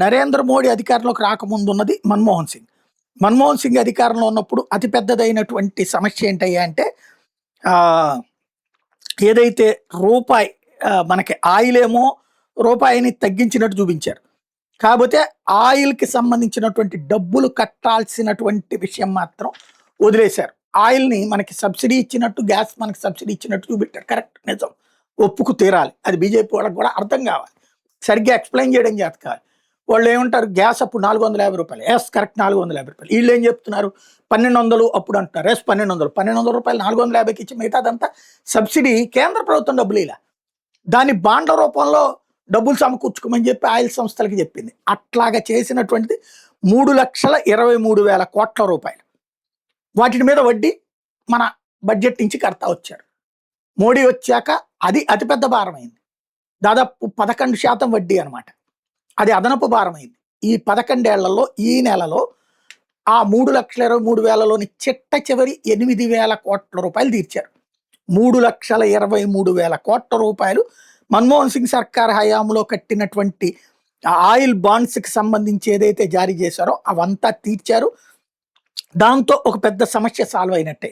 నరేంద్ర మోడీ అధికారంలోకి రాకముందు ఉన్నది మన్మోహన్ సింగ్. మన్మోహన్ సింగ్ అధికారంలో ఉన్నప్పుడు అతి పెద్దదైనటువంటి సమస్య ఏంటయ్యా అంటే ఆహ్, ఏదైతే రూపాయి మనకి ఆయిల్ ఏమో రూపాయిని తగ్గించినట్టు చూపించారు. కాకపోతే ఆయిల్‌కి సంబంధించినటువంటి డబ్బులు కట్టాల్సినటువంటి విషయం మాత్రం వదిలేశారు. ఆయిల్‌ని మనకి సబ్సిడీ ఇచ్చినట్టు, గ్యాస్ మనకి సబ్సిడీ ఇచ్చినట్టు చూపెట్టారు. కరెక్ట్, నిజం. ఒప్పుకు తీరాలి. అది బీజేపీ వాళ్ళకి కూడా అర్థం కావాలి. సరిగ్గా ఎక్స్‌ప్లెయిన్ చేయడం చేత కాదు. వాళ్ళేమంటారు, గ్యాస్ అప్పుడు రూ. 450. యెస్, కరెక్ట్, రూ. 450. ఈళ్ళేం చెప్తున్నారు, 1200 అప్పుడు అంటున్నారు. యెస్, 1200. రూ. 1200 450కి ఇచ్చి మిగతాదంతా సబ్సిడీ కేంద్ర ప్రభుత్వం డబ్బులు ఇలా. దాన్ని బాండ్ల రూపంలో డబ్బులు సమకూర్చుకోమని చెప్పి ఆయిల్ సంస్థలకి చెప్పింది. అట్లాగా చేసినటువంటిది రూ. 3,23,000 కోట్ల. వాటి మీద వడ్డీ మన బడ్జెట్ నుంచి కడతా వచ్చారు. మోడీ వచ్చాక అది అతిపెద్ద భారమైంది. దాదాపు 11% వడ్డీ అనమాట. అది అదనపు భారమైంది. ఈ 11 ఏళ్లలో ఈ నెలలో ఆ 3,23,000లోని చిట్ట చివరి 8,000 కోట్ల రూపాయలు తీర్చారు. 3,23,000 కోట్ల రూపాయలు మన్మోహన్ సింగ్ సర్కార్ హయాంలో కట్టినటువంటి ఆయిల్ బాండ్స్కి సంబంధించి ఏదైతే జారీ చేశారో అవంతా తీర్చారు. దాంతో ఒక పెద్ద సమస్య సాల్వ్ అయినట్టే.